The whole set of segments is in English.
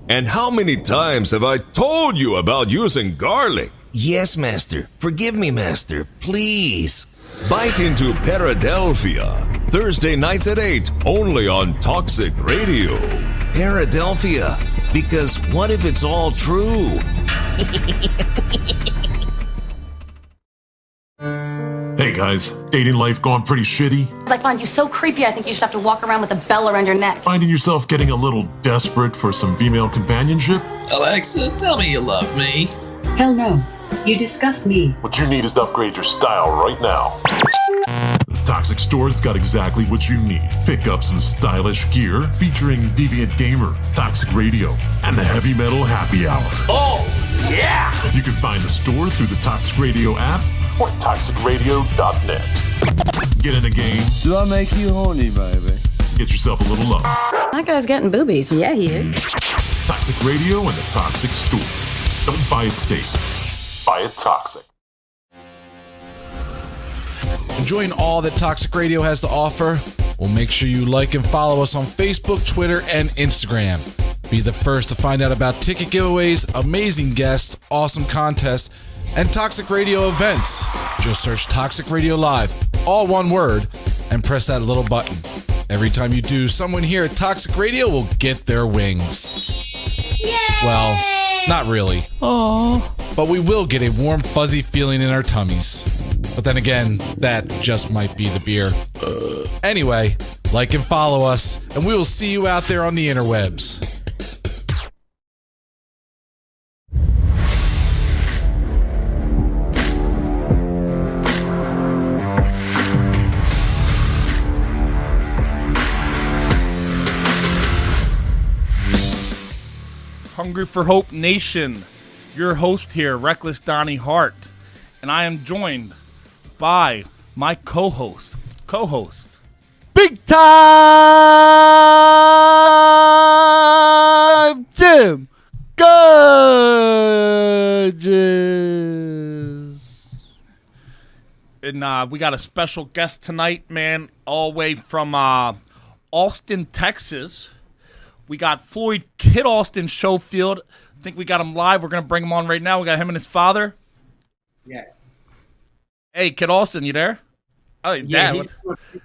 And how many times have I told you about using garlic? Yes, Master. Forgive me, Master. Please. Bite into Paradelphia. Thursday nights at 8, only on Toxic Radio. Paradelphia. Because what if it's all true? Hey guys, dating life going pretty shitty? I find you so creepy, I think you should have to walk around with a bell around your neck. Finding yourself getting a little desperate for some female companionship? Alexa, tell me you love me. Hell no. You disgust me. What you need is to upgrade your style right now. The Toxic Store's got exactly what you need. Pick up some stylish gear featuring Deviant Gamer, Toxic Radio, and the Heavy Metal Happy Hour. Oh, yeah! You can find the store through the Toxic Radio app or toxicradio.net. Get in the game. Do I make you horny, baby? Get yourself a little love. That guy's getting boobies. Yeah, he is. Toxic Radio and the Toxic Store. Don't buy it safe. Buy it toxic. Enjoying all that Toxic Radio has to offer? Well, make sure you like and follow us on Facebook, Twitter, and Instagram. Be the first to find out about ticket giveaways, amazing guests, awesome contests, and Toxic Radio events. Just search Toxic Radio Live, all one word, and press that little button. Every time you do, someone here at Toxic Radio will get their wings. Yay! Well, not really. Aww. But we will get a warm, fuzzy feeling in our tummies. But then again, that just might be the beer. Anyway, like and follow us, and we will see you out there on the interwebs. Hungry for Hope Nation, your host here, Reckless Donnie Hart, and I am joined by my co-host, Big Time Tim Gudges. And we got a special guest tonight, man, all the way from Austin, Texas. We got Floyd Kid Austin Shofield. I think we got him live. We're going to bring him on right now. We got him and his father. Yes. Hey, Kid Austin, you there? Oh, yeah,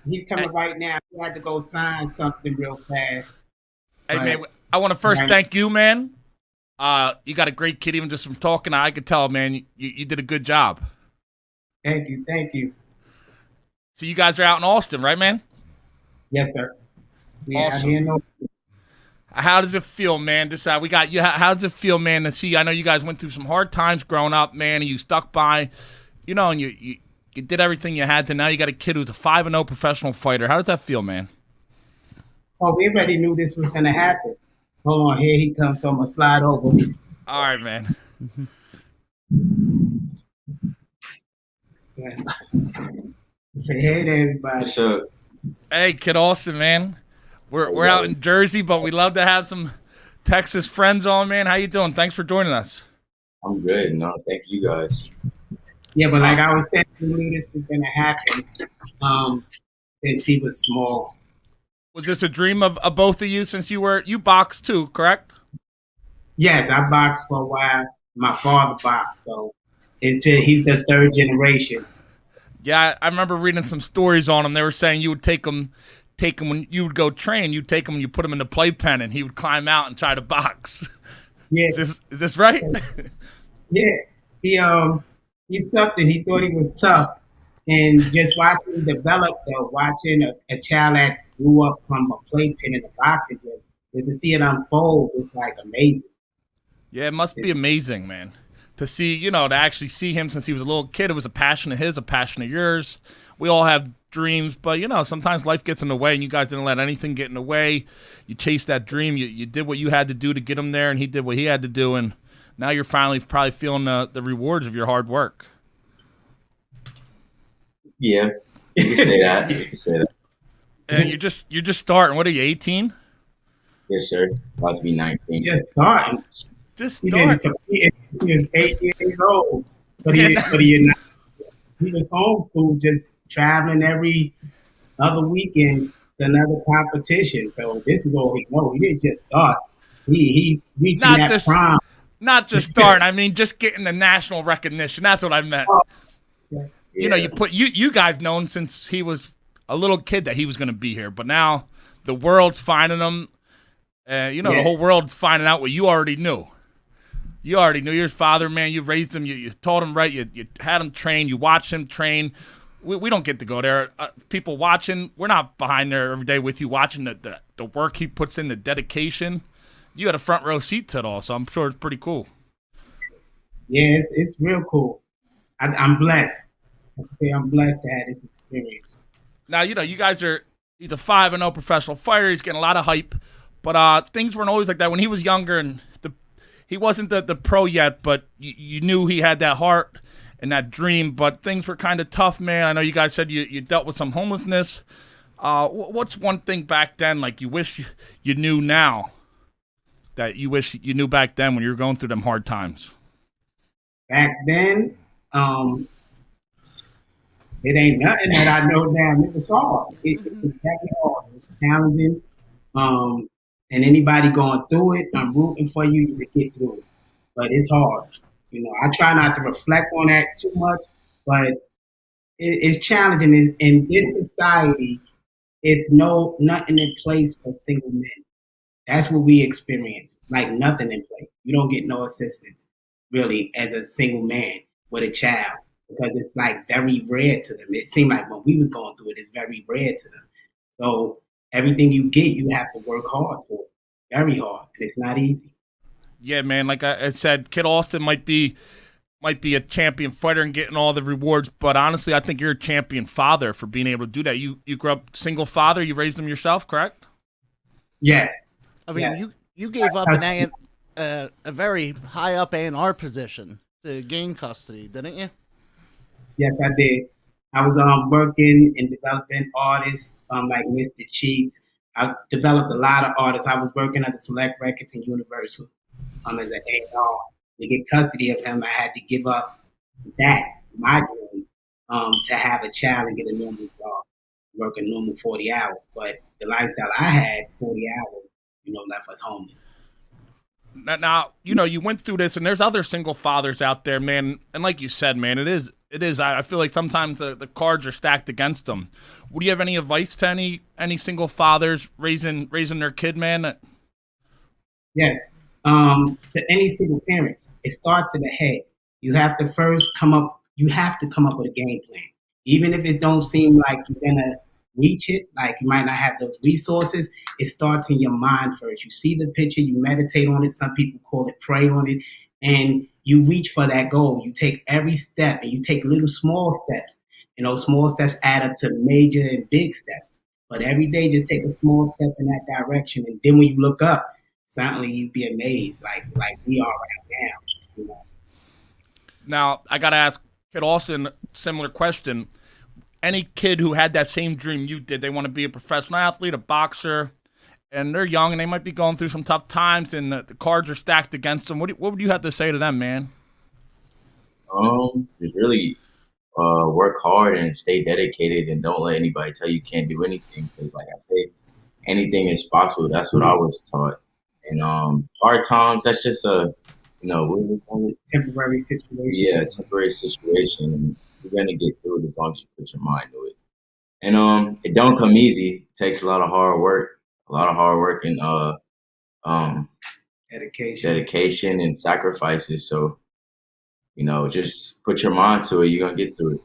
he's coming right now. We had to go sign something real fast. Hey, man, I want to first thank you, man. You got a great kid, even just from talking. I could tell, man, you did a good job. Thank you. So you guys are out in Austin, right, man? Yes, sir. Awesome. How does it feel, man? We got you. How does it feel, man, to see? I know you guys went through some hard times growing up, man, and you stuck by, and you did everything you had to. Now you got a kid who's a 5-0 professional fighter. How does that feel, man? Oh, we already knew this was going to happen. Hold on, here he comes. So I'm going to slide over. All right, man. Say hey to everybody. What's up? Hey, Kid Austin, man. We're out in Jersey, but we love to have some Texas friends on, man. How you doing? Thanks for joining us. I'm good. No, thank you guys. Yeah, but like I was saying, we knew this was going to happen since he was small. Was this a dream of both of you since you boxed too, correct? Yes, I boxed for a while. My father boxed, so he's the third generation. Yeah, I remember reading some stories on him. They were saying you would take him when you would go train. You'd take him and you put him in the playpen, and he would climb out and try to box. Yeah, is this right? Yeah, he's something. He thought he was tough, and just watching him develop, watching a child that grew up from a playpen in a boxing gym, and to see it unfold is like amazing. Yeah, it must be amazing, man. To see, to actually see him since he was a little kid. It was a passion of his, a passion of yours. We all have dreams, but, sometimes life gets in the way, and you guys didn't let anything get in the way. You chased that dream. You did what you had to do to get him there, and he did what he had to do, and now you're finally probably feeling the rewards of your hard work. Yeah, you can say that. And you're just starting. What are you, 18? Yes, sir. About to be 19. Just starting. He was 8 years old, but he was homeschooled, just traveling every other weekend to another competition. So this is all he knows. He didn't just start. he reaching Not that just prime. not just starting. I mean, just getting the national recognition. That's what I meant. Yeah. You know, you guys known since he was a little kid that he was going to be here, but now the world's finding him. The whole world's finding out what you already knew. You already knew your father, man. You raised him. You taught him right. You had him train. You watched him train. We don't get to go there. People watching, we're not behind there every day with you watching the work he puts in, the dedication. You had a front row seat to it all, so I'm sure it's pretty cool. Yeah, it's real cool. I'm blessed. I can say I'm blessed to have this experience. Now, you guys he's a 5-0 professional fighter. He's getting a lot of hype, but things weren't always like that. When he was younger and he wasn't the pro yet, but you knew he had that heart and that dream, but things were kind of tough, man. I know you guys said you dealt with some homelessness. What's one thing back then, like you wish you knew now that you wish you knew back then when you were going through them hard times? Back then, it ain't nothing that I know now. It was hard. It was very hard. It was challenging. And anybody going through it, I'm rooting for you to get through it. But it's hard. I try not to reflect on that too much, but it's challenging. In this society, it's nothing in place for single men. That's what we experience. Like nothing in place. You don't get no assistance, really, as a single man with a child, because it's like very rare to them. It seemed like when we was going through it, it's very rare to them. So everything you get, you have to work hard for. Very hard. And it's not easy. Yeah, man. Like I said, Kid Austin might be a champion fighter and getting all the rewards, but honestly, I think you're a champion father for being able to do that. You grew up single father. You raised him yourself, correct? Yes. I mean, yes. you gave up a very high up A&R position to gain custody, didn't you? Yes, I did. I was working and developing artists like Mr. Cheeks. I developed a lot of artists. I was working at the Select Records and Universal as an A&R. To get custody of him, I had to give up my dream, to have a child and get a normal job, work a normal 40 hours. But the lifestyle I had, 40 hours, left us homeless. Now, you went through this, and there's other single fathers out there, man. And like you said, man, it is. I feel like sometimes the cards are stacked against them. Would you have any advice to any single fathers raising their kid, man? Yes. To any single parent, it starts in the head. You have to first come up with a game plan. Even if it don't seem like you're gonna reach it, like you might not have those resources, it starts in your mind first. You see the picture, you meditate on it. Some people call it pray on it, and you reach for that goal. You take every step, and you take little small steps. Small steps add up to major and big steps. But every day, just take a small step in that direction, and then when you look up, suddenly you'd be amazed, like we are right now. Now, I gotta ask Kid Austin similar question. Any kid who had that same dream you did, they want to be a professional athlete, a boxer, and they're young and they might be going through some tough times and the cards are stacked against them. What would you have to say to them, man? Just really work hard and stay dedicated and don't let anybody tell you can't do anything. Because like I say, anything is possible. That's what I was taught. And hard times, that's just what do we call it? Temporary situation. Yeah, temporary situation. And you're going to get through it as long as you put your mind to it. And it don't come easy. It takes a lot of hard work and dedication and sacrifices. So, just put your mind to it. You're going to get through it.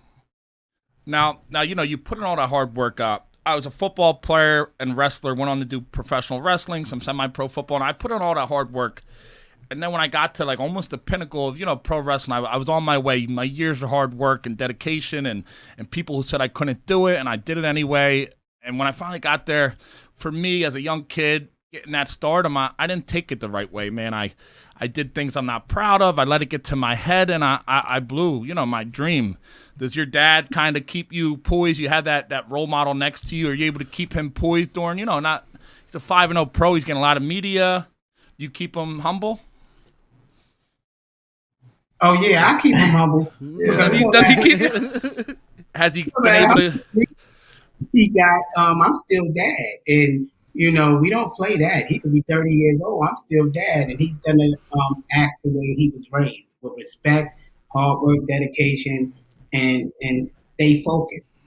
Now, you put in all that hard work up. I was a football player and wrestler, went on to do professional wrestling, some semi-pro football, and I put in all that hard work. And then when I got to like almost the pinnacle of, pro wrestling, I was on my way. My years of hard work and dedication and people who said I couldn't do it, and I did it anyway. And when I finally got there, for me as a young kid, getting that stardom, I didn't take it the right way, man. I did things I'm not proud of. I let it get to my head, and I blew, my dream. Does your dad kind of keep you poised? You have that role model next to you. Are you able to keep him poised during, he's a 5-0 pro. He's getting a lot of media. You keep him humble? Oh, yeah, I keep him humble. Does he keep it? Has he been able to? He got, I'm still dad. And, You know, we don't play that. He could be 30 years old. I'm still dad, and he's gonna act the way he was raised, with respect, hard work, dedication, and stay focused.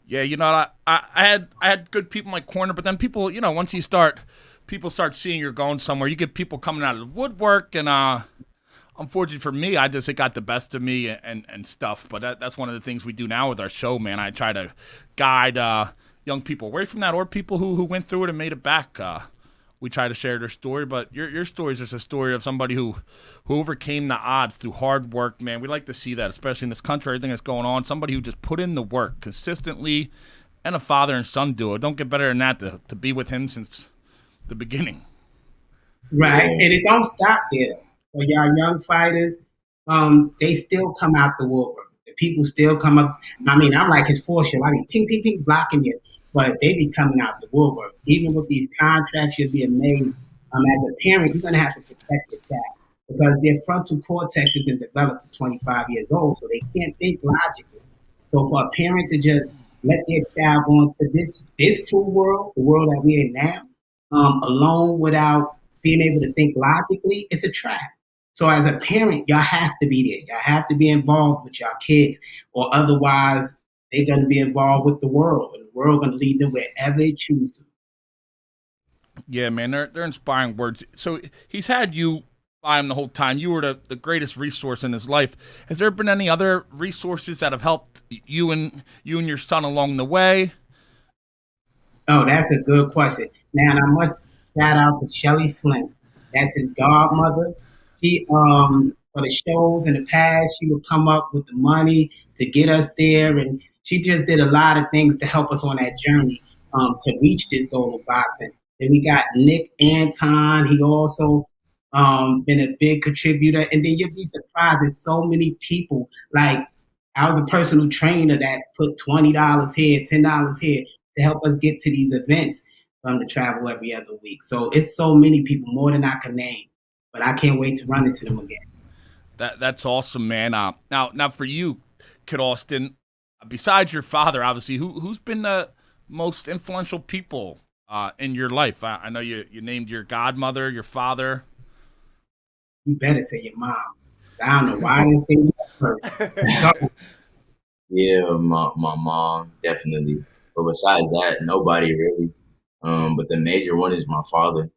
Yeah, you know, I had good people in my corner, but then people, you know, once people start seeing you're going somewhere. You get people coming out of the woodwork, and unfortunately for me, it got the best of me and stuff. But that's one of the things we do now with our show, man. I try to guide young people away from that, or people who went through it and made it back. We try to share their story, but your story is just a story of somebody who overcame the odds through hard work, man. We like to see that, especially in this country, everything that's going on. Somebody who just put in the work consistently, and a father and son duo. Don't get better than that to be with him since the beginning. Right, and it don't stop there. For y'all young fighters, they still come out the woodwork. The people still come up. I mean, I'm like his force. I mean, ping, ping, ping, blocking you. But they be coming out the woodwork. Even with these contracts, you'll be amazed. As a parent, you're going to have to protect your child because their frontal cortex isn't developed to 25 years old, so they can't think logically. So for a parent to just let their child go into this cruel world, the world that we're in now, alone without being able to think logically, it's a trap. So as a parent, y'all have to be there. Y'all have to be involved with y'all kids, or otherwise they're going to be involved with the world, and the world going to lead them wherever it chooses to. Yeah, man, they're inspiring words. So he's had you by him the whole time. You were the greatest resource in his life. Has there been any other resources that have helped you and your son along the way? Oh, that's a good question. Now, I must shout out to Shelly Slim. That's his godmother. She, for the shows in the past, she would come up with the money to get us there, and she just did a lot of things to help us on that journey to reach this goal of boxing. Then we got Nick Anton. He also been a big contributor. And then you'll be surprised. There's so many people. Like, I was a personal trainer that put $20 here, $10 here to help us get to these events to travel every other week. So it's so many people, more than I can name. But I can't wait to run into them again. That's awesome, man. Now for you, Kid Austin, besides your father, obviously, who's been the most influential people in your life? I know you named your godmother, your father. You better say your mom. I don't know why I didn't say that person. Yeah, my mom, definitely. But besides that, nobody really. But the major one is my father.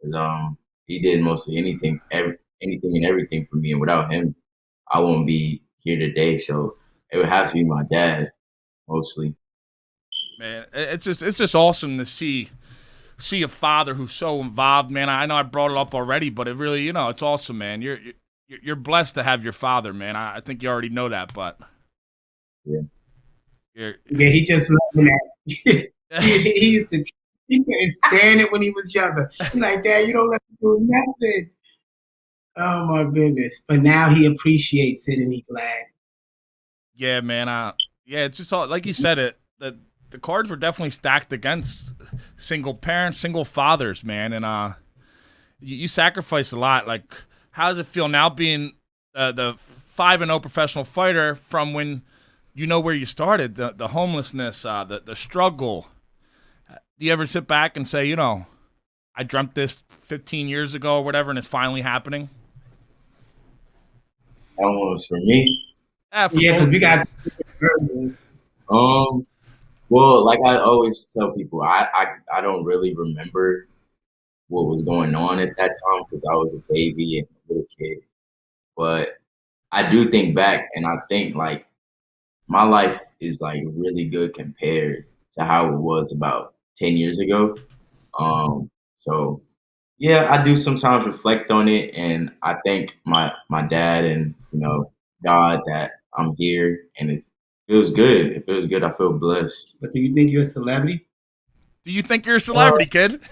'Cause, he did mostly anything and everything for me. And without him, I wouldn't be here today. So it would have to be my dad, mostly. Man, it's just awesome to see a father who's so involved, man. I know I brought it up already, but it really, it's awesome, man. You're blessed to have your father, man. I think you already know that, but yeah, he just loved that. he used to. He couldn't stand it when he was younger. He's like, Dad, you don't let me do nothing. Oh my goodness! But now he appreciates it and he's glad. Yeah, man. Yeah, it's just all, like you said. The cards were definitely stacked against single parents, single fathers, man. And you sacrificed a lot. Like, how does it feel now being the 5-0 professional fighter from when you know where you started, the homelessness, the struggle? Do you ever sit back and say, I dreamt this 15 years ago or whatever, and it's finally happening? That one was for me. Yeah, because we got versions. Well, like I always tell people, I don't really remember what was going on at that time because I was a baby and a little kid. But I do think back, and I think like my life is like really good compared to how it was about 10 years ago. So yeah, I do sometimes reflect on it, and I thank my dad and God that I'm here, and it feels good. It feels good. I feel blessed. But do you think you're a celebrity? Do you think you're a celebrity, kid?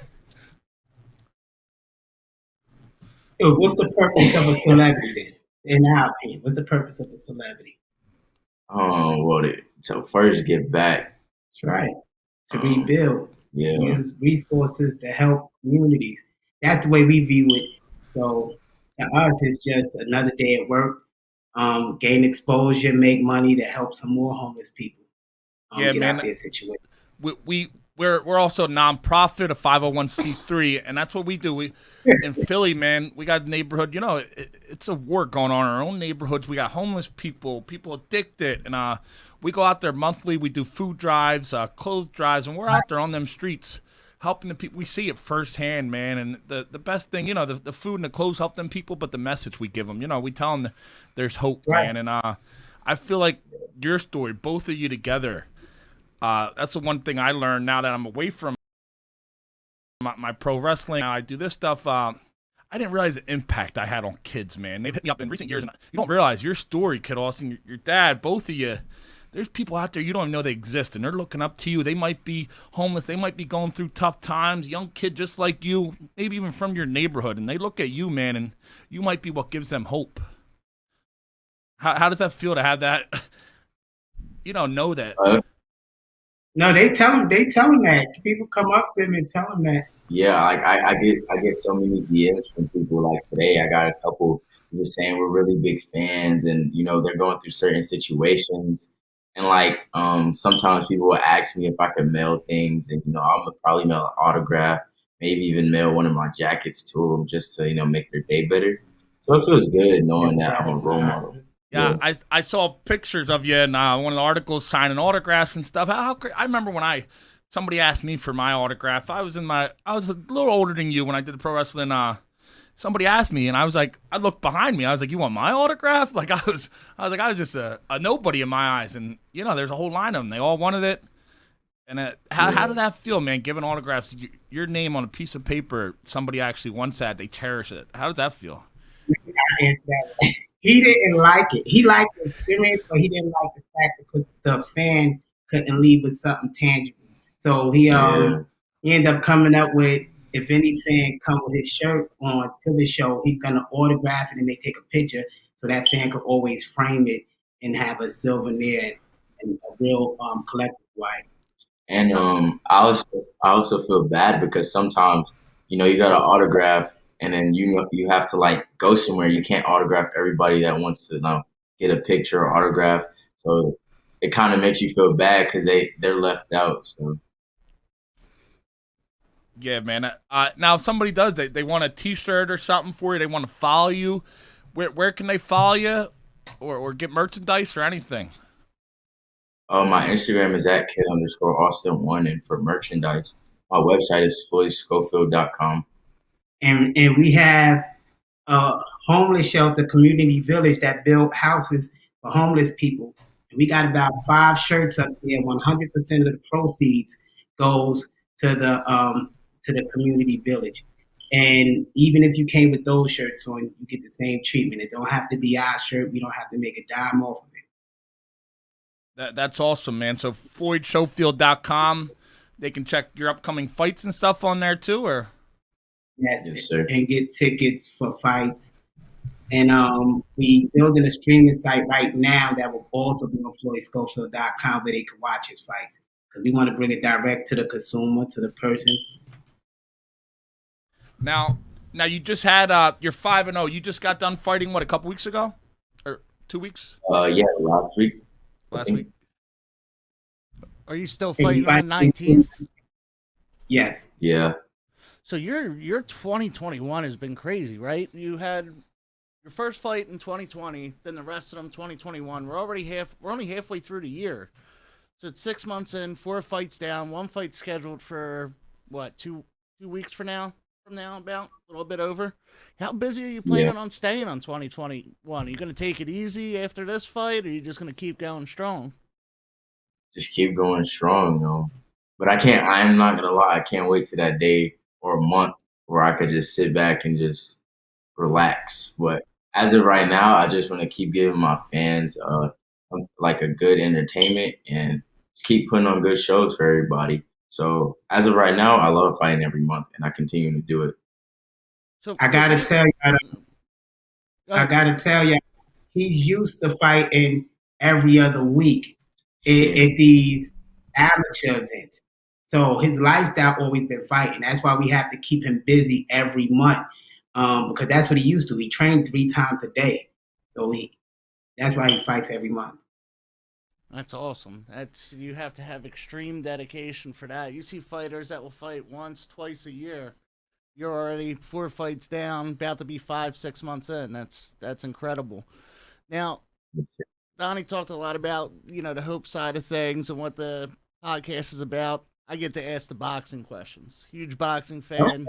What's the purpose of a celebrity then? In our opinion, what's the purpose of a celebrity? Well, to first give back. That's right. To rebuild. Yeah. To use resources to help communities. That's the way we view it. So to us, it's just another day at work. Gain exposure, make money to help some more homeless people yeah, get man. out their situation. we're also a nonprofit, a 501c3, and that's what we do. We in Philly, man, we got a neighborhood. You know, it's a war going on in our own neighborhoods. We got homeless people addicted, and we go out there monthly. We do food drives, clothes drives, and we're out there on them streets helping the people. We see it firsthand, man. And the best thing, you know, the food and the clothes help them people, but the message we give them, you know, we tell them there's hope, man. And I feel like your story, both of you together. That's the one thing I learned now that I'm away from my pro wrestling. I do this stuff. I didn't realize the impact I had on kids, man. They've hit me up in recent years, and you don't realize your story, Kid Austin, your dad, both of you. There's people out there you don't even know they exist, and they're looking up to you. They might be homeless. They might be going through tough times. Young kid just like you, maybe even from your neighborhood, and they look at you, man, and you might be what gives them hope. How does that feel to have that? You don't know that. No, they tell him that. People come up to him and tell him that. Yeah, like I get so many DMs from people. Like today, I got a couple just saying we're really big fans, and you know they're going through certain situations, and like sometimes people will ask me if I could mail things, and you know I'll probably mail an autograph, maybe even mail one of my jackets to them just to make their day better. So it feels good knowing that I'm a role model. Yeah, I saw pictures of you in one of the articles signing autographs and stuff. I remember when somebody asked me for my autograph. I was a little older than you when I did the pro wrestling. Somebody asked me, and I was like, I looked behind me. I was like, you want my autograph? Like I was just a nobody in my eyes. And you know, there's a whole line of them. They all wanted it. And how did that feel, man? Giving autographs, your name on a piece of paper. Somebody actually wants that. They cherish it. How does that feel? I answer that. He didn't like it. He liked the experience, but he didn't like the fact that the fan couldn't leave with something tangible. So he ended up coming up with, if any fan come with his shirt on to the show, he's going to autograph it and they take a picture so that fan could always frame it and have a souvenir and a real collector's item. And I also feel bad because sometimes, you know, you got an autograph and then you have to like go somewhere. You can't autograph everybody that wants to get a picture or autograph. So it kind of makes you feel bad because they're left out. So yeah, man. Now if somebody does they want a T-shirt or something for you, they want to follow you. Where can they follow you or get merchandise or anything? My Instagram is at kid_Austin1, and for merchandise, my website is Floyd.Schofield.com. And we have a homeless shelter, community village that built houses for homeless people. And we got about 5 shirts up there. 100% of the proceeds goes to the community village. And even if you came with those shirts on, you get the same treatment. It don't have to be our shirt. We don't have to make a dime off of it. That's awesome, man. So FloydShofield.com, they can check your upcoming fights and stuff on there too, or? Yes, sir. And get tickets for fights. And we building a streaming site right now that will also be on FloydSchofield.com where they can watch his fights. Because we want to bring it direct to the consumer, to the person. Now you just had you're 5-0. You just got done fighting a couple weeks ago, or 2 weeks? Yeah, last week. Last week. Are you still fighting on the 19th? Yes. Yeah. So your 2021 has been crazy, right? You had your first fight in 2020, then the rest of them 2021. We're only halfway through the year. So it's 6 months in, 4 fights down, 1 fight scheduled for what, 2 weeks from now, about a little bit over. How busy are you planning on staying on 2021? Are you going to take it easy after this fight, or are you just going to keep going strong? Just keep going strong, But I'm not going to lie, I can't wait to that day or a month where I could just sit back and just relax. But as of right now, I just want to keep giving my fans like a good entertainment and just keep putting on good shows for everybody. So as of right now, I love fighting every month, and I continue to do it. So I gotta tell you, he's used to fighting every other week at these amateur events. So his lifestyle always been fighting. That's why we have to keep him busy every month, because that's what he used to. He trained 3 times a day, so that's why he fights every month. That's awesome. You have to have extreme dedication for that. You see fighters that will fight once, twice a year. You're already 4 fights down, about to be 5, 6 months in. That's incredible. Now, Donnie talked a lot about, the hope side of things and what the podcast is about. I get to ask the boxing questions. Huge boxing fan.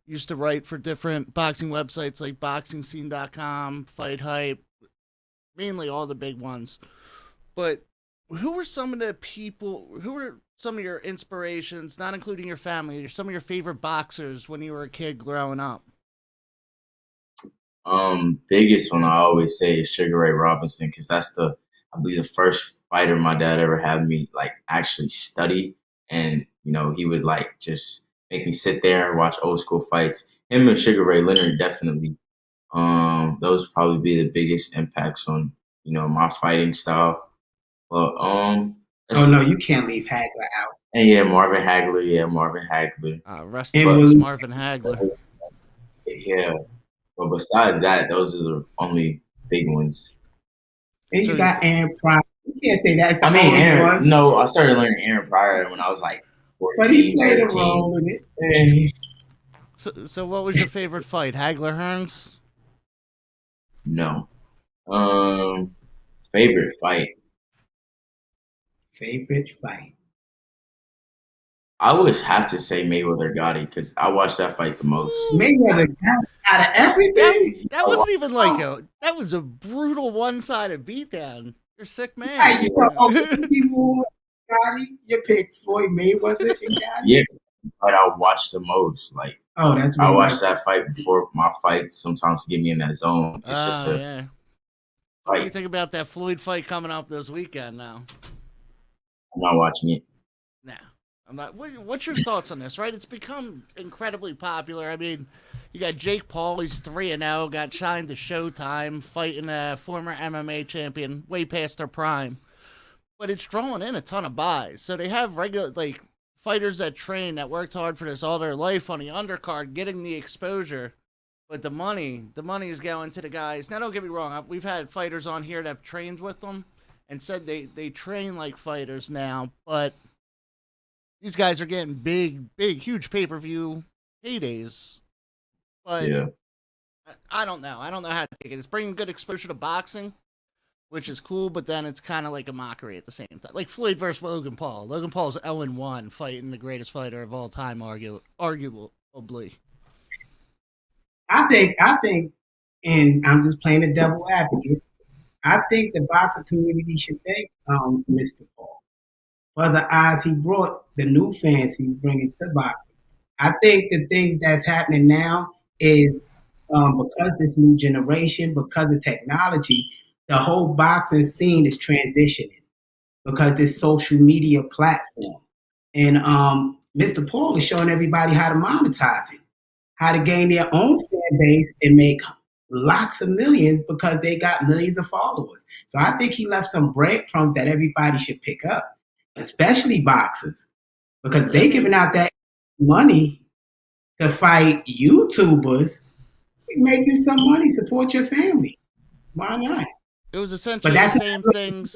Used to write for different boxing websites like boxingscene.com, Fight Hype, mainly all the big ones. But who were some of your inspirations, not including your family, some of your favorite boxers when you were a kid growing up? Biggest one I always say is Sugar Ray Robinson, because that's I believe the first fighter my dad ever had me like actually study, and he would like just make me sit there and watch old school fights. Him and Sugar Ray Leonard definitely. Those would probably be the biggest impacts on my fighting style. But oh no, you can't leave Hagler out. And yeah, Marvin Hagler. Rest in peace, Marvin Hagler. Yeah. But besides that, those are the only big ones. And you got Aaron Pryor. You can't say that's the only Aaron one. No, I started learning Aaron Pryor when I was like 14, but he played 13. a role in it. So what was your favorite fight? Hagler Hearns? No. Favorite fight. I would have to say Mayweather Gotti, because I watched that fight the most. Mayweather Gotti out of everything. That wasn't even like that was a brutal one-sided beatdown. You're a sick man. Hey, you saw people Gotti. You picked Floyd Mayweather and Gotti. Yeah, but I watched the most. Like, that's I watched that fight before my fights sometimes to get me in that zone. It's just yeah. What do you think about that Floyd fight coming up this weekend now? I'm not watching it. Nah, I'm not. What's your thoughts on this, right? It's become incredibly popular. I mean, you got Jake Paul, he's 3-0, got signed to Showtime, fighting a former MMA champion, way past their prime. But it's drawing in a ton of buys. So they have regular, fighters that train, that worked hard for this all their life on the undercard, getting the exposure. But the money is going to the guys. Now, don't get me wrong. We've had fighters on here that have trained with them and said they train like fighters now. But these guys are getting big, huge pay-per-view paydays. But yeah. I don't know. I don't know how to take it. It's bringing good exposure to boxing, which is cool, but then it's kind of like a mockery at the same time. Like Floyd versus Logan Paul. Logan Paul's 0-1 fighting the greatest fighter of all time, arguably. I think, and I'm just playing the devil advocate, I think the boxing community should thank Mr. Paul for the eyes he brought, the new fans he's bringing to boxing. I think the things that's happening now is because this new generation, because of technology, the whole boxing scene is transitioning because this social media platform. And Mr. Paul is showing everybody how to monetize it, how to gain their own fan base and make lots of millions because they got millions of followers. So I think he left some breadcrumbs that everybody should pick up, especially boxers, because they giving out that money to fight YouTubers. Make you some money, support your family. Why not? It was essentially the same things.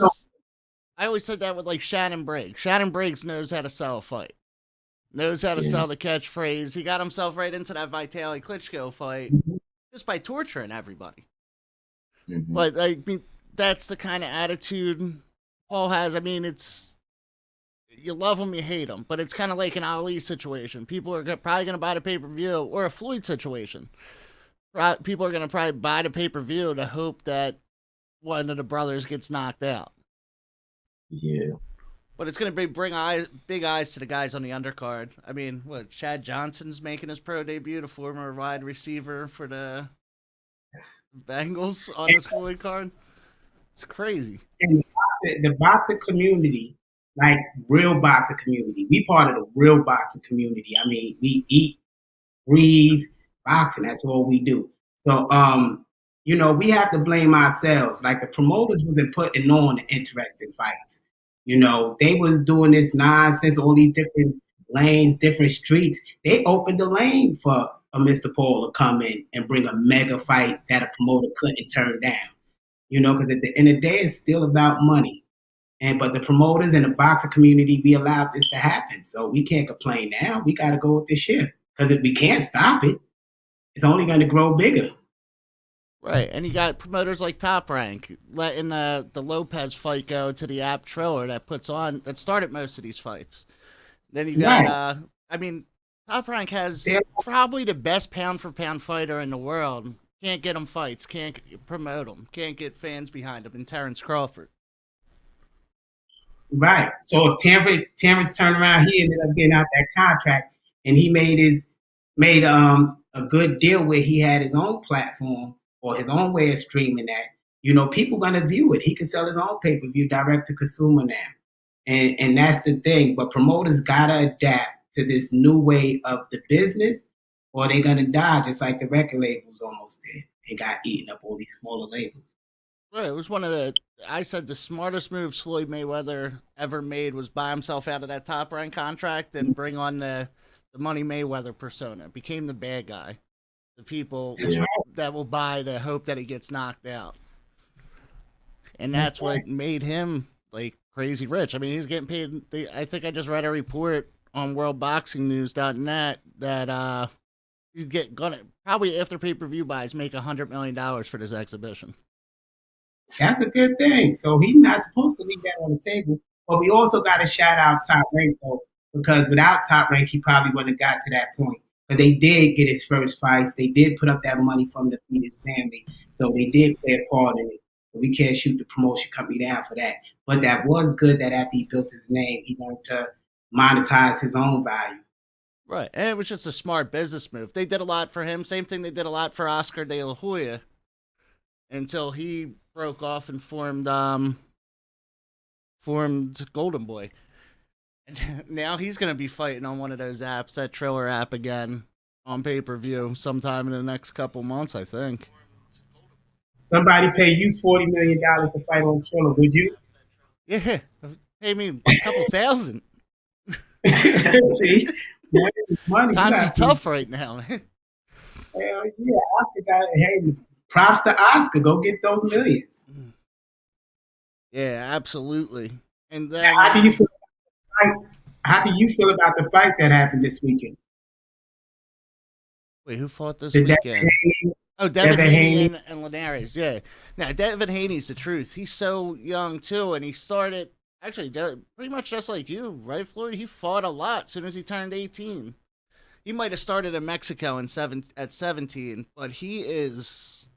I always said that with like Shannon Briggs. Shannon Briggs knows how to sell a fight. Knows how to sell the catchphrase. He got himself right into that Vitaly Klitschko fight just by torturing everybody. But I mean, that's the kind of attitude Paul has. I mean, it's you love him, you hate him, but it's kind of like an Ali situation. People are probably going to buy the pay-per-view, or a Floyd situation. People are going to probably buy the pay-per-view to hope that one of the brothers gets knocked out. Yeah. But it's going to bring big eyes to the guys on the undercard. I mean, Chad Johnson's making his pro debut, the former wide receiver for the Bengals on this Floyd card. It's crazy. And the boxing community, like real boxing community, we part of the real boxing community. I mean, we eat, breathe boxing. That's all we do. So, we have to blame ourselves. Like the promoters wasn't putting on the interesting fights. They was doing this nonsense, all these different lanes, different streets. They opened the lane for a Mr. Paul to come in and bring a mega fight that a promoter couldn't turn down. Because at the end of the day, it's still about money. But the promoters and the boxing community, we allowed this to happen. So we can't complain now. We got to go with this shit because if we can't stop it, it's only going to grow bigger. Right, and you got promoters like Top Rank letting the Lopez fight go to the app Triller that started most of these fights. Then you got, Top Rank has probably the best pound for pound fighter in the world. Can't get him fights, can't promote him, can't get fans behind him. And Terrence Crawford. Right. So if Terrence turned around, he ended up getting out that contract, and he made a good deal where he had his own platform or his own way of streaming that. People gonna view it. He can sell his own pay-per-view direct to consumer now, and that's the thing. But promoters gotta adapt to this new way of the business, or they're gonna die just like the record labels almost did and got eaten up all these smaller labels. Right, it was I said the smartest moves Floyd Mayweather ever made was buy himself out of that Top Rank contract and bring on the Money Mayweather persona. Became the bad guy. The people that will buy the hope that he gets knocked out. And that's what made him like crazy rich. I mean, he's getting paid. I think I just read a report on worldboxingnews.net that he's gonna probably after pay-per-view buys make $100 million for this exhibition. That's a good thing. So he's not supposed to leave that on the table. But we also got to shout out Top Rank, though, because without Top Rank, he probably wouldn't have got to that point. But they did get his first fights. They did put up that money from the feed his family. So they did play a part in it. But we can't shoot the promotion company down for that. But that was good that after he built his name, he wanted to monetize his own value. Right. And it was just a smart business move. They did a lot for him. Same thing they did a lot for Oscar De La Hoya until he broke off and formed Golden Boy. And now he's going to be fighting on one of those apps, that Triller app again, on pay-per-view sometime in the next couple months, I think. Somebody pay you $40 million to fight on Triller, would you? Yeah, pay me a couple thousand. See? Money. Times are tough right now. Hell yeah, Oscar got it. Hey, props to Oscar. Go get those millions. Yeah, absolutely. And then, how do you feel? How do you feel about the fight that happened this weekend? Wait, who fought this weekend? Devin Haney and Linares. Yeah. Now, Devin Haney's the truth. He's so young, too, and he started, actually, pretty much just like you, right, Floyd? He fought a lot as soon as he turned 18. He might have started in Mexico at 17, but he is,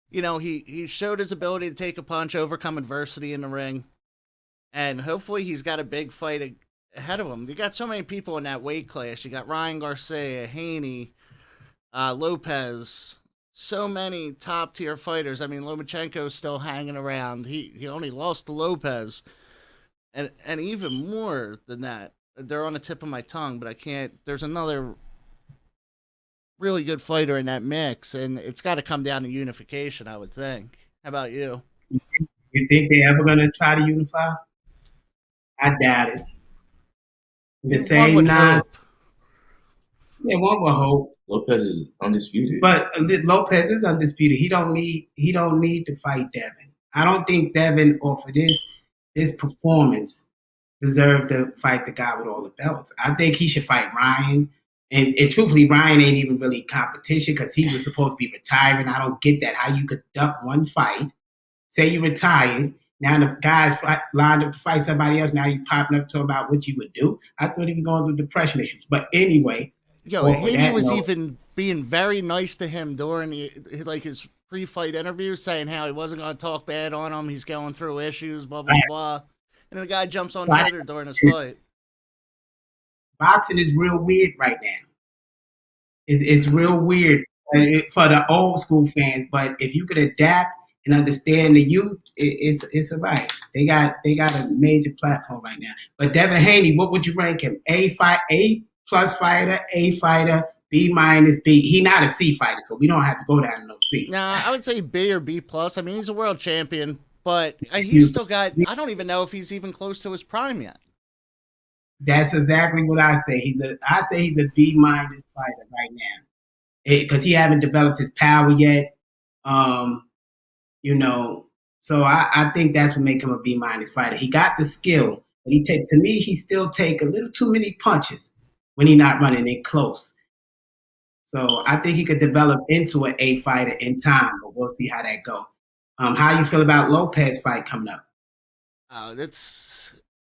he showed his ability to take a punch, overcome adversity in the ring, and hopefully he's got a big fight ahead of him. You got so many people in that weight class. You got Ryan Garcia, Haney, Lopez, so many top-tier fighters. I mean, Lomachenko's still hanging around. He only lost to Lopez. And even more than that, they're on the tip of my tongue, but I can't. There's another really good fighter in that mix, and it's got to come down to unification, I would think. How about you? You think they're ever going to try to unify? I doubt it. The same Nas. Yeah, one would hope. Lopez is undisputed. But Lopez is undisputed. He don't need to fight Devin. I don't think Devin, or for this performance, deserved to fight the guy with all the belts. I think he should fight Ryan. And truthfully, Ryan ain't even really competition because he was supposed to be retiring. I don't get that. How you could duck one fight, say you retired, now the guy's lined up to fight somebody else. Now you popping up talking about what you would do. I thought he was going through depression issues. But anyway. Haney was even being very nice to him during his pre-fight interview, saying how he wasn't going to talk bad on him. He's going through issues, blah, blah, blah. And the guy jumps on Twitter during his fight. Boxing is real weird right now. It's real weird for the old school fans. But if you could adapt and understand the youth, it's all right. They got a major platform right now. But Devin Haney, what would you rank him? A plus fighter, A fighter, B minus, B. He's not a C fighter, so we don't have to go down to no C. Nah, I would say B or B plus. I mean, he's a world champion, but he's still got. I don't even know if he's even close to his prime yet. That's exactly what I say. I say he's a B minus fighter right now, because he haven't developed his power yet. So I think that's what make him a B- fighter. He got the skill, but he still take a little too many punches when he not running in close. So I think he could develop into an A fighter in time, but we'll see how that go. How you feel about Lopez fight coming up?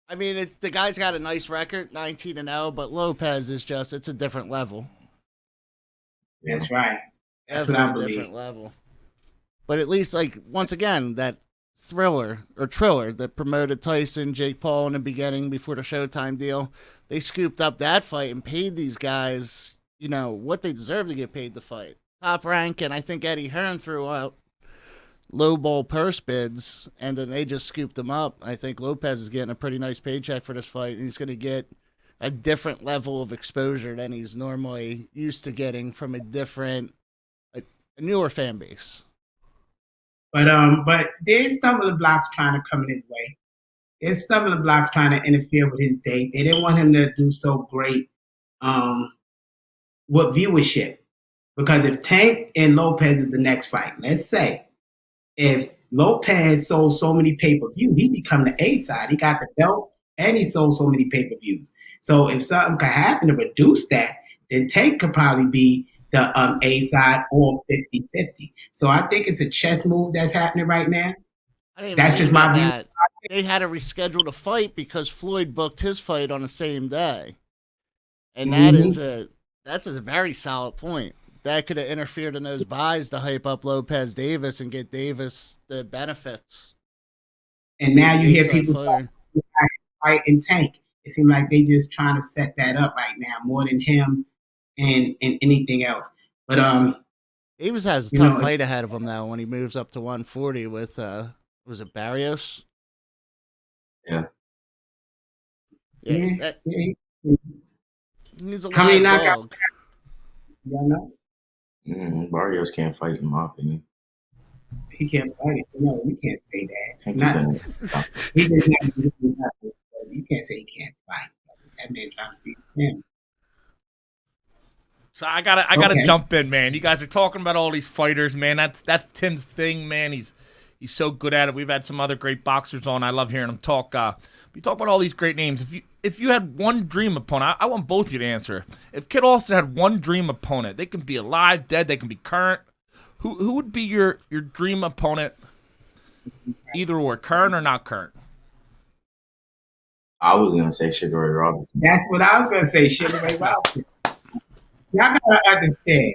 The guy's got a nice record, 19-0, but Lopez is it's a different level. That's right. That's what I believe. Different level. But at least, once again, that Triller that promoted Tyson, Jake Paul in the beginning before the Showtime deal, they scooped up that fight and paid these guys, what they deserve to get paid to fight. Top rank, and I think Eddie Hearn threw out lowball purse bids, and then they just scooped them up. I think Lopez is getting a pretty nice paycheck for this fight, and he's going to get a different level of exposure than he's normally used to getting from a newer fan base. But there's stumbling blocks trying to come in his way. There's stumbling blocks trying to interfere with his date. They didn't want him to do so great with viewership. Because if Tank and Lopez is the next fight, let's say, if Lopez sold so many pay-per-view, he become the A side. He got the belt and he sold so many pay-per-views. So if something could happen to reduce that, then Tank could probably be the A side or 50-50. So I think it's a chess move that's happening right now. That's just my view. They had to reschedule the fight because Floyd booked his fight on the same day. And that's a very solid point. That could have interfered in those buys to hype up Lopez Davis and get Davis the benefits. And now you hear people fight and Tank. It seems like they just trying to set that up right now more than him and anything else. But Davis has a tough fight ahead of him now when he moves up to 140 with was it Barrios? Yeah. Yeah. He's a how many live knockouts? dog. You know? Barrios can't fight, in my opinion. He can't fight it. No, you can't say that. He does not do nothing. You can't say he can't fight. That man trying to beat him. So I gotta jump in, man. You guys are talking about all these fighters, man. That's Tim's thing, man. He's so good at it. We've had some other great boxers on. I love hearing him talk. We talk about all these great names. If you had one dream opponent, I want both of you to answer. If Kid Austin had one dream opponent, they can be alive, dead, they can be current. Who would be your dream opponent, either or, current or not current? I was gonna say Sugar Ray Robinson. That's what I was gonna say, Sugar Ray Robinson. Y'all gotta understand,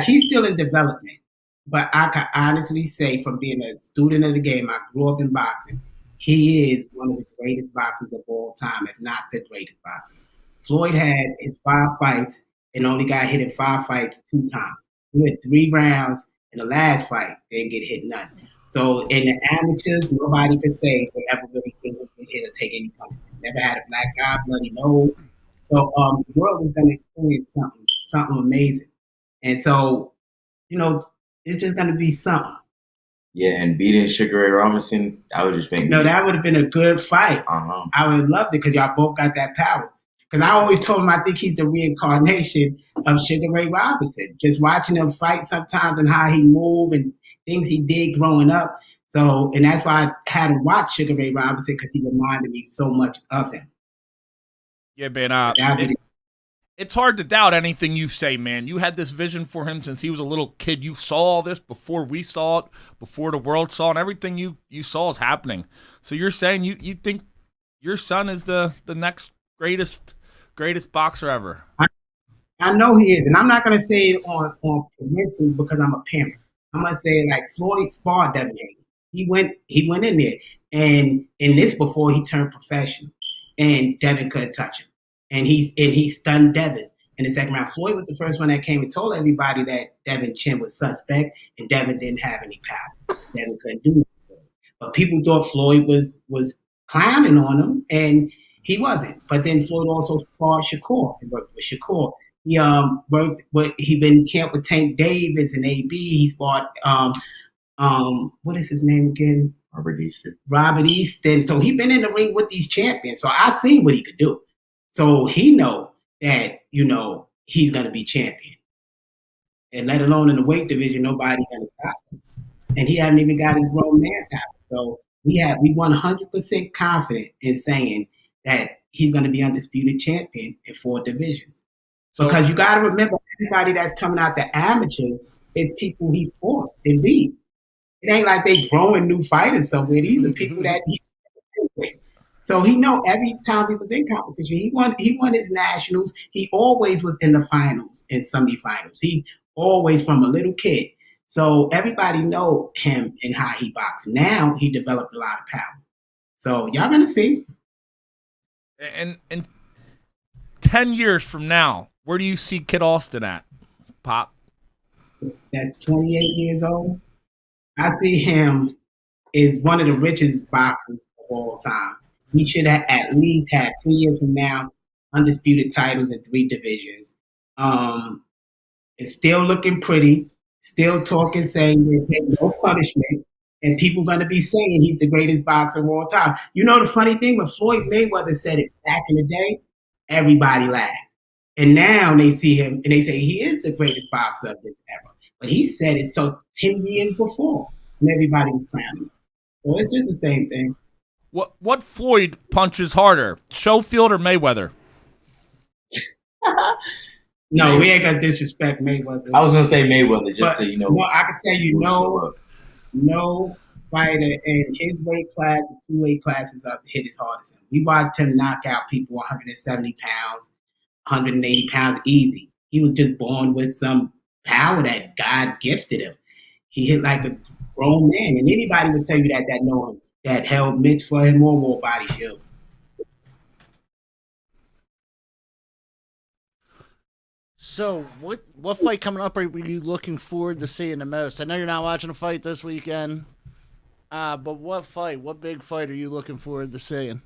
he's still in development. But I can honestly say, from being a student of the game, I grew up in boxing. He is one of the greatest boxers of all time, if not the greatest boxer. Floyd had his 5 fights and only got hit in 5 fights 2 times. He went 3 rounds in the last fight, didn't get hit none. So in the amateurs, nobody could say they ever really seen him get hit or take any punch. Never had a black eye, bloody nose. So the world is going to experience something amazing. And so, it's just going to be something. Yeah, and beating Sugar Ray Robinson, that would just make that would have been a good fight. Uh-huh. I would have loved it because y'all both got that power. Because I always told him I think he's the reincarnation of Sugar Ray Robinson. Just watching him fight sometimes and how he moved and things he did growing up. So, and that's why I had him watch Sugar Ray Robinson, because he reminded me so much of him. Yeah, man. It's hard to doubt anything you say, man. You had this vision for him since he was a little kid. You saw all this before we saw it, before the world saw it, and everything you saw is happening. So you're saying you think your son is the next greatest boxer ever? I know he is, and I'm not going to say it on parental because I'm a parent. I'm going to say Floyd sparred Devin Haney. He went in there, and in this before he turned professional, and Devin couldn't touch him. And he stunned Devin in the second round. Floyd was the first one that came and told everybody that Devin chin was suspect and Devin didn't have any power. Devin couldn't do anything. But people thought Floyd was clowning on him, and he wasn't. But then Floyd also sparred Shakur and worked with Shakur. He been camped with Tank Davis and AB. He sparred what is his name again? Robert Easton. So he been in the ring with these champions. So I seen what he could do. So he know that, he's going to be champion. And let alone in the weight division, nobody's going to stop him. And he hasn't even got his grown man power. So we 100% confident in saying that he's going to be undisputed champion in 4 divisions. Because you got to remember, everybody that's coming out the amateurs is people he fought and beat. It ain't like they growing new fighters somewhere. These are people that he with. So he know every time he was in competition, he won his nationals. He always was in the finals and semifinals. He's always from a little kid. So everybody know him and how he boxed. Now he developed a lot of power. So y'all gonna see. And 10 years from now, where do you see Kid Austin at, Pop? That's 28 years old. I see him as one of the richest boxers of all time. He should have at least had 10 years from now undisputed titles in 3 divisions. It's still looking pretty, still talking, saying there's no punishment, and people going to be saying he's the greatest boxer of all time. You know the funny thing, when Floyd Mayweather said it back in the day, everybody laughed. And now they see him and they say he is the greatest boxer of this era. But he said it so 10 years before, and everybody was clowning. So it's just the same thing. What Floyd punches harder, Shofield or Mayweather? No, we ain't got to disrespect Mayweather. I was gonna say Mayweather, just so you know. No, I can tell you, no fighter in his weight class and 2 weight classes up hit as hard as him. We watched him knock out people 170 pounds, 180 pounds easy. He was just born with some power that God gifted him. He hit like a grown man, and anybody would tell you that know him, that held mitts for him or wore body shields. So, what fight coming up are you looking forward to seeing the most? I know you're not watching a fight this weekend, but what big fight are you looking forward to seeing?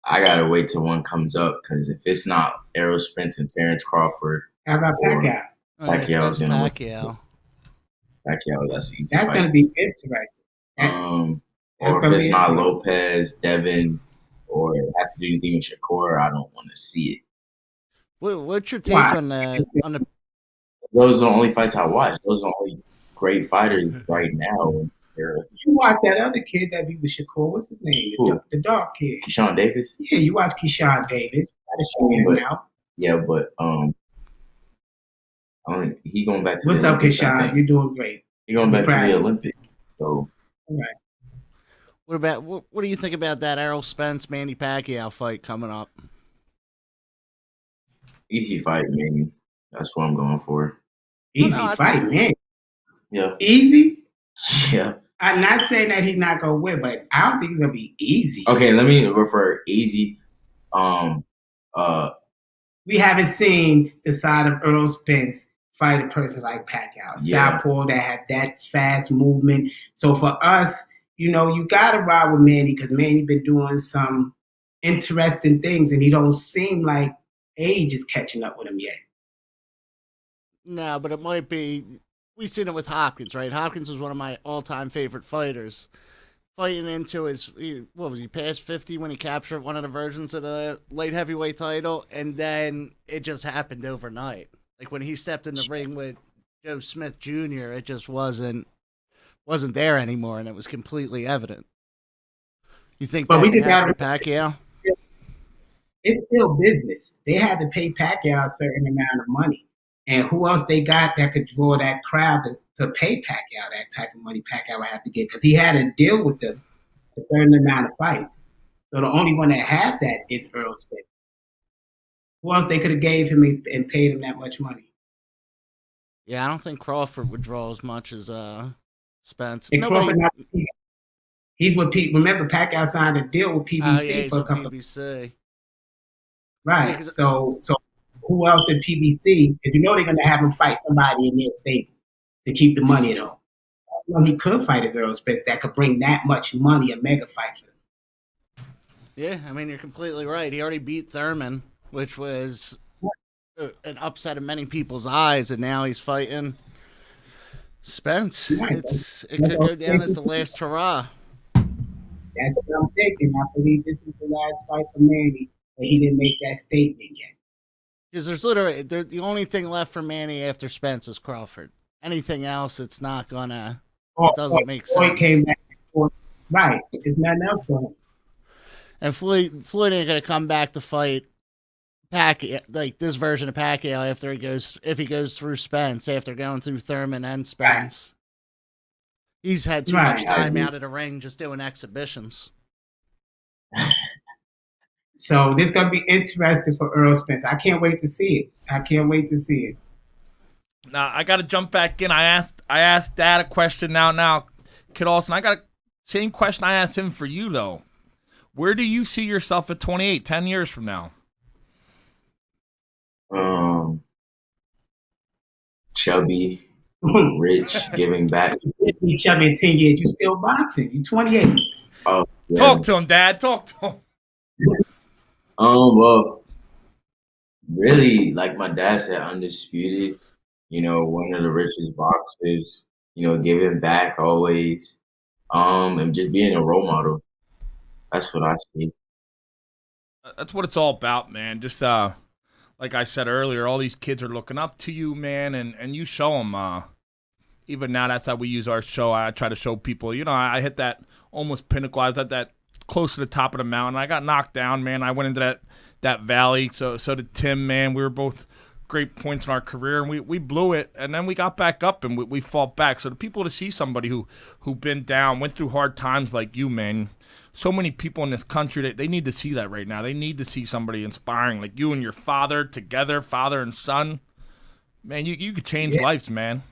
I gotta wait till one comes up, because if it's not Errol Spence and Terrence Crawford, how about Pacquiao? Pacquiao's gonna Pacquiao. That's easy. That's gonna be interesting. Or if it's not Lopez, Devin, or it has to do anything with Shakur, I don't want to see it. What's your take on that? Those are the only fights I watch. Those are the only great fighters right now. You watch that other kid that be with Shakur. What's his name? The dark kid. Keyshawn Davis? Yeah, you watch Keyshawn Davis. Yeah, but he going back to What's the up, Olympics, Keyshawn? You're doing great. He going back to the Olympics. So, all right. What do you think about that Errol Spence Manny Pacquiao fight coming up? Easy fight, Manny. That's what I'm going for. Easy fight, man. Yeah. Easy? Yeah. I'm not saying that he's not gonna win, but I don't think it's gonna be easy. Okay, let me refer easy. We haven't seen the side of Errol Spence fight a person like Pacquiao. Southpaw that have that fast movement. So for us, you gotta ride with Manny, because Manny been doing some interesting things, and he don't seem like age is catching up with him yet. No, but it might be. We've seen it with Hopkins, right? Hopkins was one of my all-time favorite fighters. Fighting into he past 50 when he captured one of the versions of the light heavyweight title, and then it just happened overnight. Like when he stepped in the ring with Joe Smith Jr., it just wasn't there anymore, and it was completely evident. You think that could happen to Pacquiao? It's still business. They had to pay Pacquiao a certain amount of money. And who else they got that could draw that crowd to pay Pacquiao that type of money Pacquiao would have to get? Because he had a deal with them, a certain amount of fights. So the only one that had that is Errol Spence. Who else they could have gave him and paid him that much money? Yeah, I don't think Crawford would draw as much as Spence. And Crawford, he's with Remember, Pacquiao signed a deal with PBC for a couple. PBC. Right. Yeah, so who else in PBC? Because they're going to have him fight somebody in their stable to keep the money at home. He could fight as Errol Spence that could bring that much money, a mega fight for them. Yeah, I mean, you're completely right. He already beat Thurman, which was an upset in many people's eyes, and now he's fighting Spence. It could go down as the last hurrah. That's what I'm thinking. I believe this is the last fight for Manny, but he didn't make that statement yet. Because there's literally the only thing left for Manny after Spence is Crawford. Anything else, it's not gonna. It doesn't make sense. Floyd came back. Right. It's nothing else for him. And Floyd ain't gonna come back to fight like this version of Pacquiao if he goes through Spence after going through Thurman and Spence. Right. He's had too much time out of the ring just doing exhibitions. So this gonna be interesting for Earl Spence. I can't wait to see it. Now I gotta jump back in. I asked Dad a question now, Kid Austin. I got a same question I asked him for you though. Where do you see yourself at 28, 10 years from now? Chubby, rich, giving back. You chubby in 10 years, you still boxing. You 28. Oh, yeah. Talk to him, Dad. Talk to him. Well, really, like my dad said, undisputed. One of the richest boxers. Giving back always. And just being a role model. That's what I see. That's what it's all about, man. Just like I said earlier, all these kids are looking up to you, man, and you show them. Even now, that's how we use our show. I try to show people, I hit that almost pinnacle. I was at that close to the top of the mountain. I got knocked down, man. I went into that valley. So did Tim, man. We were both great points in our career, and we blew it, and then we got back up, and we fought back. So the people to see somebody who been down, went through hard times like you, man. So many people in this country, they need to see that right now. They need to see somebody inspiring like you and your father together, father and son. Man, you could change lives, man.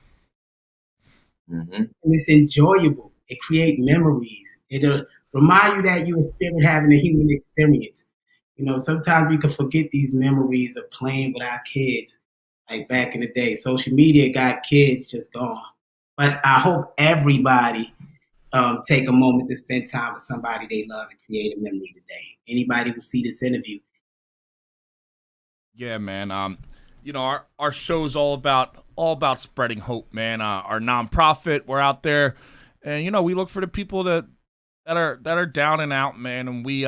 Mm-hmm. And it's enjoyable. It creates memories. It'll remind you that you're a spirit having a human experience. Sometimes we can forget these memories of playing with our kids, like back in the day. Social media got kids just gone. But I hope everybody take a moment to spend time with somebody they love and create a memory today. Anybody who see this interview. Yeah, man. Our show's all about spreading hope, man. Our nonprofit, we're out there, and we look for the people that are down and out, man. And we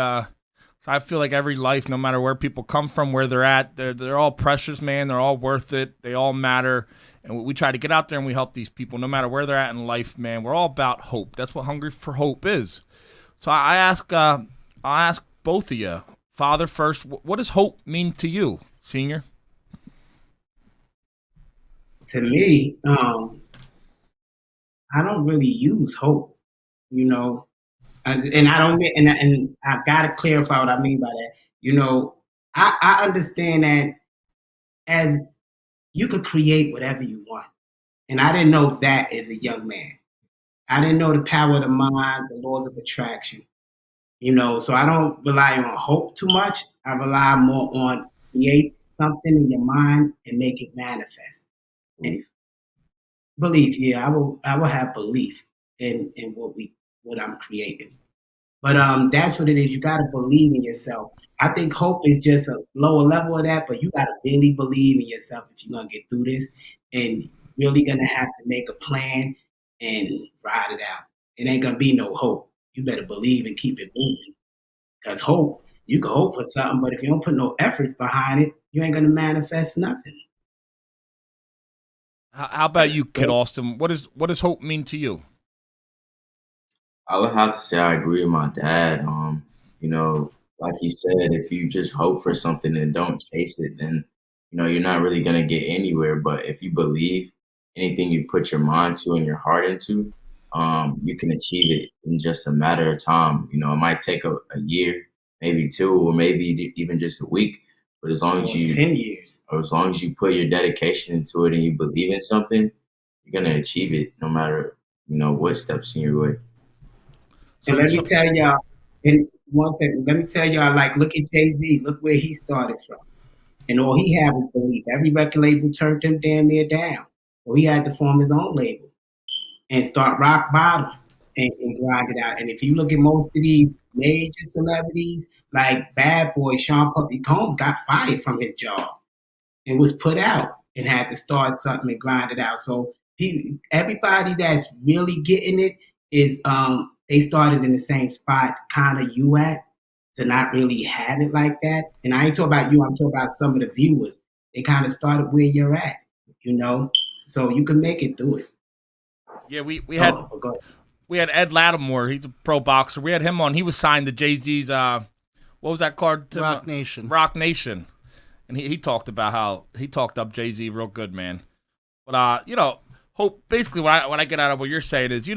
so I feel like every life, no matter where people come from, where they're at, they're all precious, man. They're all worth it. They all matter. And we try to get out there and we help these people no matter where they're at in life, man. We're all about hope. That's what Hungry for Hope is. So I'll ask both of you. Father first, what does hope mean to you, Senior? To me, I don't really use hope, and I don't, and I've got to clarify what I mean by that. I understand that as you could create whatever you want. And I didn't know that as a young man. I didn't know the power of the mind, the laws of attraction. So I don't rely on hope too much. I rely more on create something in your mind and make it manifest. And belief, I will have belief in what I'm creating. But that's what it is. You gotta believe in yourself. I think hope is just a lower level of that, but you gotta really believe in yourself if you're gonna get through this, and really gonna have to make a plan and ride it out. It ain't gonna be no hope. You better believe and keep it moving. Because hope, you can hope for something, but if you don't put no efforts behind it, you ain't gonna manifest nothing. How about you, Kid Austin? What does hope mean to you? I would have to say I agree with my dad. Like he said, if you just hope for something and don't chase it, then you're not really gonna get anywhere. But if you believe anything you put your mind to and your heart into, you can achieve it in just a matter of time. It might take a year, maybe 2, or maybe even just a week. But as long as 10 years, or as long as you put your dedication into it and you believe in something, you're gonna achieve it no matter what steps in your way. And let me tell y'all, in 1 second, like, look at Jay-Z, look where he started from. And all he had was belief. Every record label turned him damn near down. So he had to form his own label and start rock bottom and grind it out. And if you look at most of these major celebrities, like Bad Boy, Sean Puffy Combs got fired from his job and was put out and had to start something and grind it out. So everybody that's really getting it is they started in the same spot kind of you at, to not really have it like that. And I ain't talking about you, I'm talking about some of the viewers. They kind of started where you're at, so you can make it through it. Yeah, we we had Ed Lattimore. He's a pro boxer. We had him on. He was signed to Jay-Z's, what was that card? Rock Nation. Rock Nation. And he talked about how he talked up Jay-Z real good, man. But, hope, basically what I get out of what you're saying is,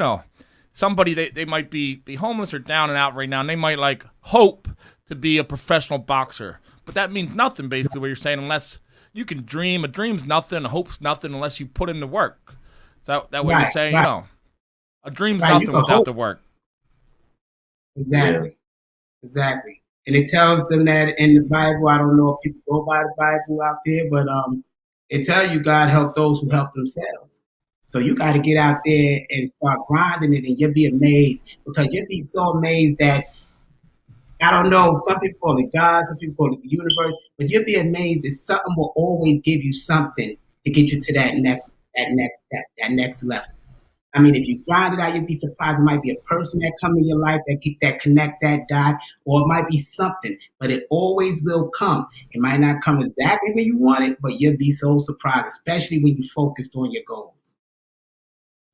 somebody, they might be homeless or down and out right now, and they might, like, hope to be a professional boxer. But that means nothing, basically, what you're saying, unless you can dream. A dream's nothing, a hope's nothing unless you put in the work. Is that what you're saying? Right. A dream's nothing without the work. Exactly. Exactly. And it tells them that in the Bible. I don't know if people go by the Bible out there, but it tells you God help those who help themselves. So you got to get out there and start grinding it, and you'll be amazed, because you'll be so amazed that, I don't know, some people call it God, some people call it the universe, but you'll be amazed that something will always give you something to get you to that next step, that next level. I mean, if you grind it out, you'll be surprised. It might be a person that come in your life that connect that dot, or it might be something, but it always will come. It might not come exactly where you want it, but you'll be so surprised, especially when you focused on your goals.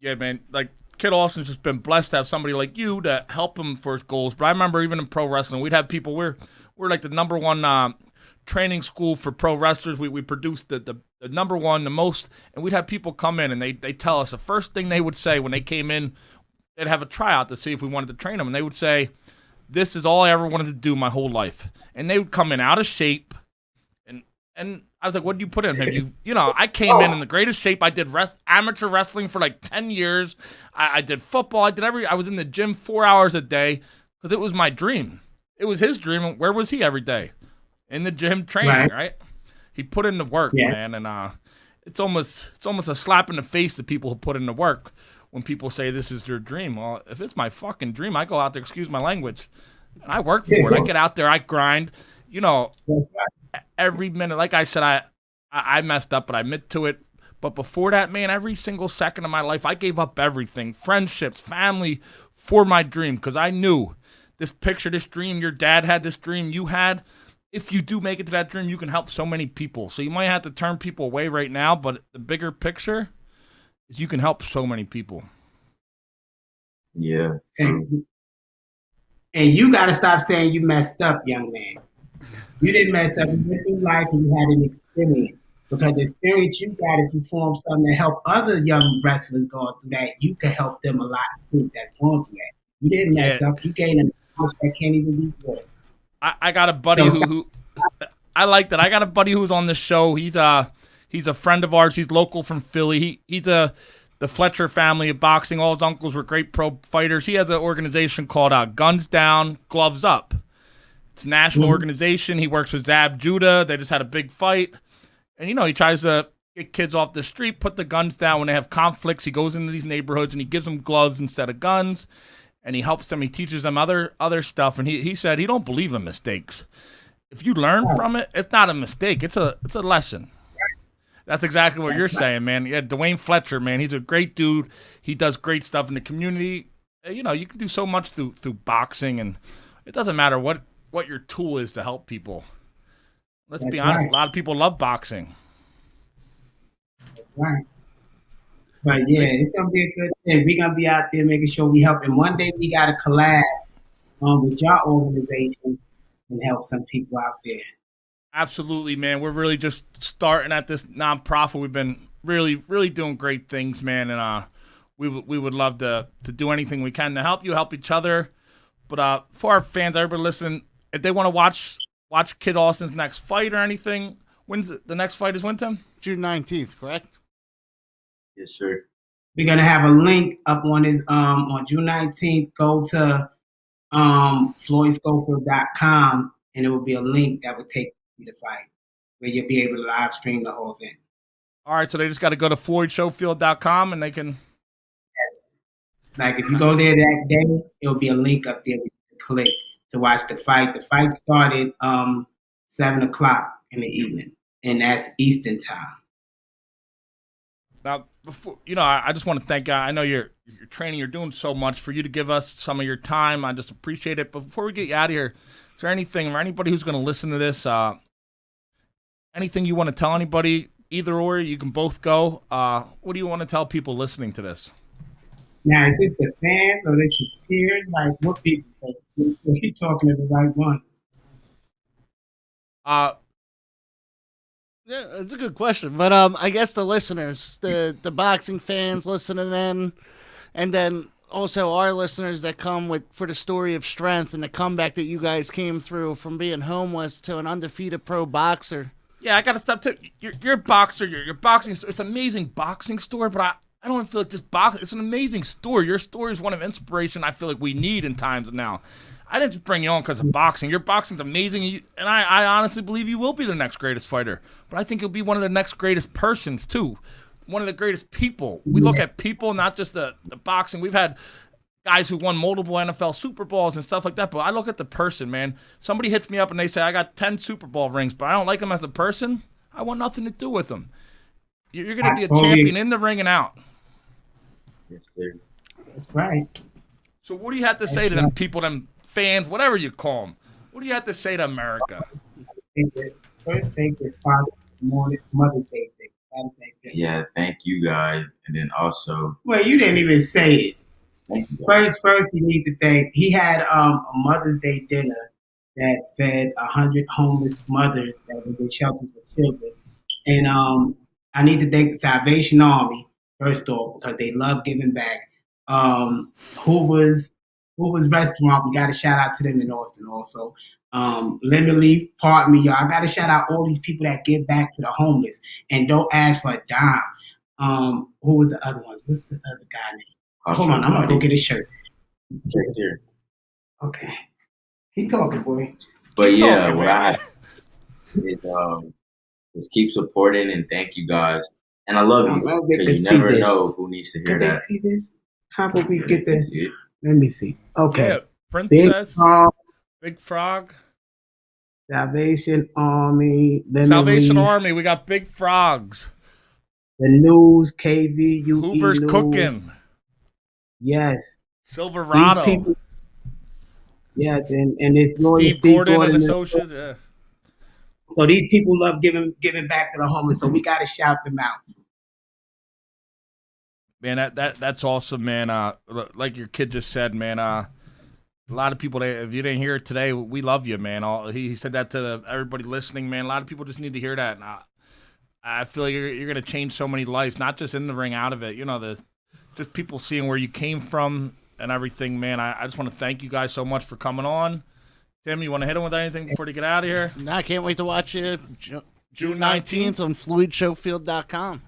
Yeah, man. Like, Kid Austin's just been blessed to have somebody like you to help him for his goals. But I remember even in pro wrestling, we'd have people, we're like the number one training school for pro wrestlers. We produced the number one, the most, and we'd have people come in and they tell us the first thing they would say when they came in, they'd have a tryout to see if we wanted to train them, and they would say, "This is all I ever wanted to do my whole life." And they would come in out of shape, and I was like, "What did you put in him?" I came in the greatest shape. I did amateur wrestling for like 10 years. I did football. I was in the gym 4 hours a day because it was my dream. It was his dream. Where was he every day? In the gym training, right? He put in the work, man, and it's almost a slap in the face to people who put in the work when people say this is their dream. Well, if it's my fucking dream, I go out there, excuse my language, and I work for it. I get out there, I grind, every minute. Like I said, I messed up, but I admit to it. But before that, man, every single second of my life, I gave up everything, friendships, family, for my dream, because I knew this picture, this dream your dad had, this dream you had. If you do make it to that dream, you can help so many people. So you might have to turn people away right now, but the bigger picture is you can help so many people. Yeah. And you got to stop saying you messed up, young man. You didn't mess up. You went through life and you had an experience. Because the experience you got, if you form something to help other young wrestlers going through that, you can help them a lot too that's going through that. You didn't mess up. You gained a knowledge that can't even be good. I got a buddy who I like that. I got a buddy who's on this show. He's a friend of ours. He's local from Philly. He's the Fletcher family of boxing. All his uncles were great pro fighters. He has an organization called Guns Down, Gloves Up. It's a national organization. He works with Zab Judah. They just had a big fight. And, he tries to get kids off the street, put the guns down when they have conflicts. He goes into these neighborhoods and he gives them gloves instead of guns. And he helps them. He teaches them other stuff. And he said he don't believe in mistakes. If you learn from it, it's not a mistake. It's a lesson. That's exactly what you're saying, man. Yeah, Dwayne Fletcher, man. He's a great dude. He does great stuff in the community. You can do so much through boxing, and it doesn't matter what your tool is to help people. Let's be honest. Right. A lot of people love boxing. That's right. But yeah, it's gonna be a good thing. We're gonna be out there making sure we help. And one day we got to collab with your organization and help some people out there. Absolutely, man. We're really just starting at this nonprofit. We've been really, really doing great things, man. And we would love to do anything we can to help you, help each other. But for our fans, everybody listening, if they want to watch Kid Austin's next fight or anything, when's the next fight is when, Tim? June 19th, correct? Yes, sir. We're gonna have a link up on his on June 19th. Go to FloydSchofield.com and it will be a link that will take you to the fight, where you'll be able to live stream the whole event. All right, so they just got to go to FloydSchofield.com and they can. Like if you go there that day, it'll be a link up there. You can click to watch the fight. The fight started 7:00 in the evening, and that's Eastern time. Now, before I just want to thank you. I know you're training. You're doing so much. For you to give us some of your time, I just appreciate it. But before we get you out of here, is there anything or anybody who's going to listen to this, anything you want to tell anybody? Either or, you can both go. What do you want to tell people listening to this? Now, is this the fans or this is peers? Like, what people? Because we're talking to the right ones. Yeah, it's a good question, but I guess the listeners, the boxing fans listening in, and then also our listeners that come for the story of strength and the comeback that you guys came through from being homeless to an undefeated pro boxer. Yeah, I gotta stop. You're a boxer. You're boxing. It's an amazing boxing story, but I don't feel like just boxing. It's an amazing story. Your story is one of inspiration I feel like we need in times now. I didn't just bring you on because of boxing. Your boxing's amazing, and I honestly believe you will be the next greatest fighter. But I think you'll be one of the next greatest persons, too. One of the greatest people. We look at people, not just the boxing. We've had guys who won multiple NFL Super Bowls and stuff like that, but I look at the person, man. Somebody hits me up and they say, I got 10 Super Bowl rings, but I don't like him as a person. I want nothing to do with him. You're going to be a champion in the ring and out. That's clear. That's right. So what do you have to say to them people, them fans, whatever you call them? What do you have to say to America? First thing is Mother's Day thing. Yeah, thank you guys. And then also, well, you didn't even say it. Thank you First, you need to thank. He had a Mother's Day dinner that fed 100 homeless mothers that was in shelters for children, and I need to thank the Salvation Army first off because they love giving back. Hoover's Restaurant, we got to shout out to them in Austin also. Lemon Leaf, pardon me, y'all. I got to shout out all these people that give back to the homeless and don't ask for a dime. Who was the other one? What's the other guy name? Hold on, I'm going to go get his shirt. right here. Okay. Keep talking, boy. But Keep yeah, talking, what man. I is keep supporting and thank you guys. And I love you because you never know who needs to hear Can that. they see this? How about we get They this? see it. Let me see. Okay. Yeah, Princess, Big Frog. Salvation Army. Salvation Army, we got Big Frogs. The News, KVUE Hoover's News. Cooking. Yes. Silverado. These people, yes, and it's Lawyer Steve Gordon and Associates. Yeah. So these people love giving back to the homeless. So we got to shout them out. Man, that's awesome, man. Like your kid just said, man. A lot of people, if you didn't hear it today, we love you, man. He said that to everybody listening, man. A lot of people just need to hear that. And I feel like you're going to change so many lives, not just in the ring, out of it. You know, just people seeing where you came from and everything, man. I just want to thank you guys so much for coming on. Tim, you want to hit him with anything before you get out of here? No, I can't wait to watch you June 19th on FloydShofield.com.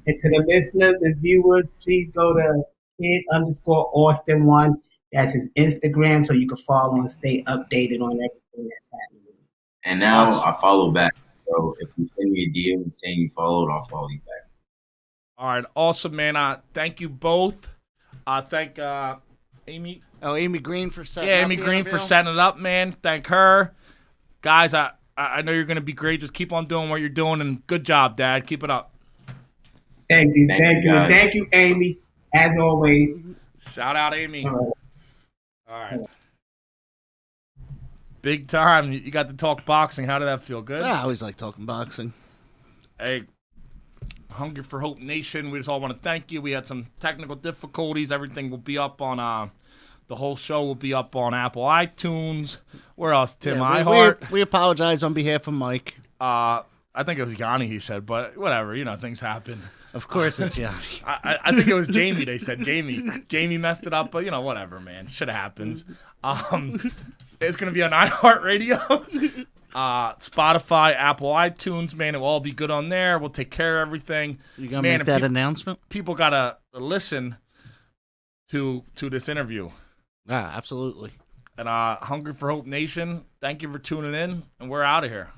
And to the listeners and viewers, please go to kid_Austin1. That's his Instagram, so you can follow and stay updated on everything that's happening. And now I follow back. So if you send me a DM and saying you followed, I'll follow you back. All right, awesome, man. Thank you both. Thank Amy. Oh, Amy Green for setting up. Yeah, Amy Green for setting it up, man. Thank her. Guys, I know you're going to be great. Just keep on doing what you're doing, and good job, Dad. Keep it up. Thank you. Thank you, Amy, as always. Shout out, Amy. All right. Big time. You got to talk boxing. How did that feel? Good? Yeah, I always like talking boxing. Hey, Hunger for Hope Nation, we just all want to thank you. We had some technical difficulties. Everything will be up on the whole show will be up on Apple iTunes. Where else, Tim? Yeah, iHeart. We apologize on behalf of Mike. I think it was Yanni, he said, but whatever. You know, things happen. Of course it's Yanni. I think it was Jamie, they said. Jamie messed it up, but, you know, whatever, man. Shit happens. It's going to be on iHeartRadio, Spotify, Apple iTunes, man. It will all be good on there. We'll take care of everything. You going to make that announcement? People got to listen to this interview. Yeah, absolutely. And Hungry for Hope Nation, thank you for tuning in, and we're out of here.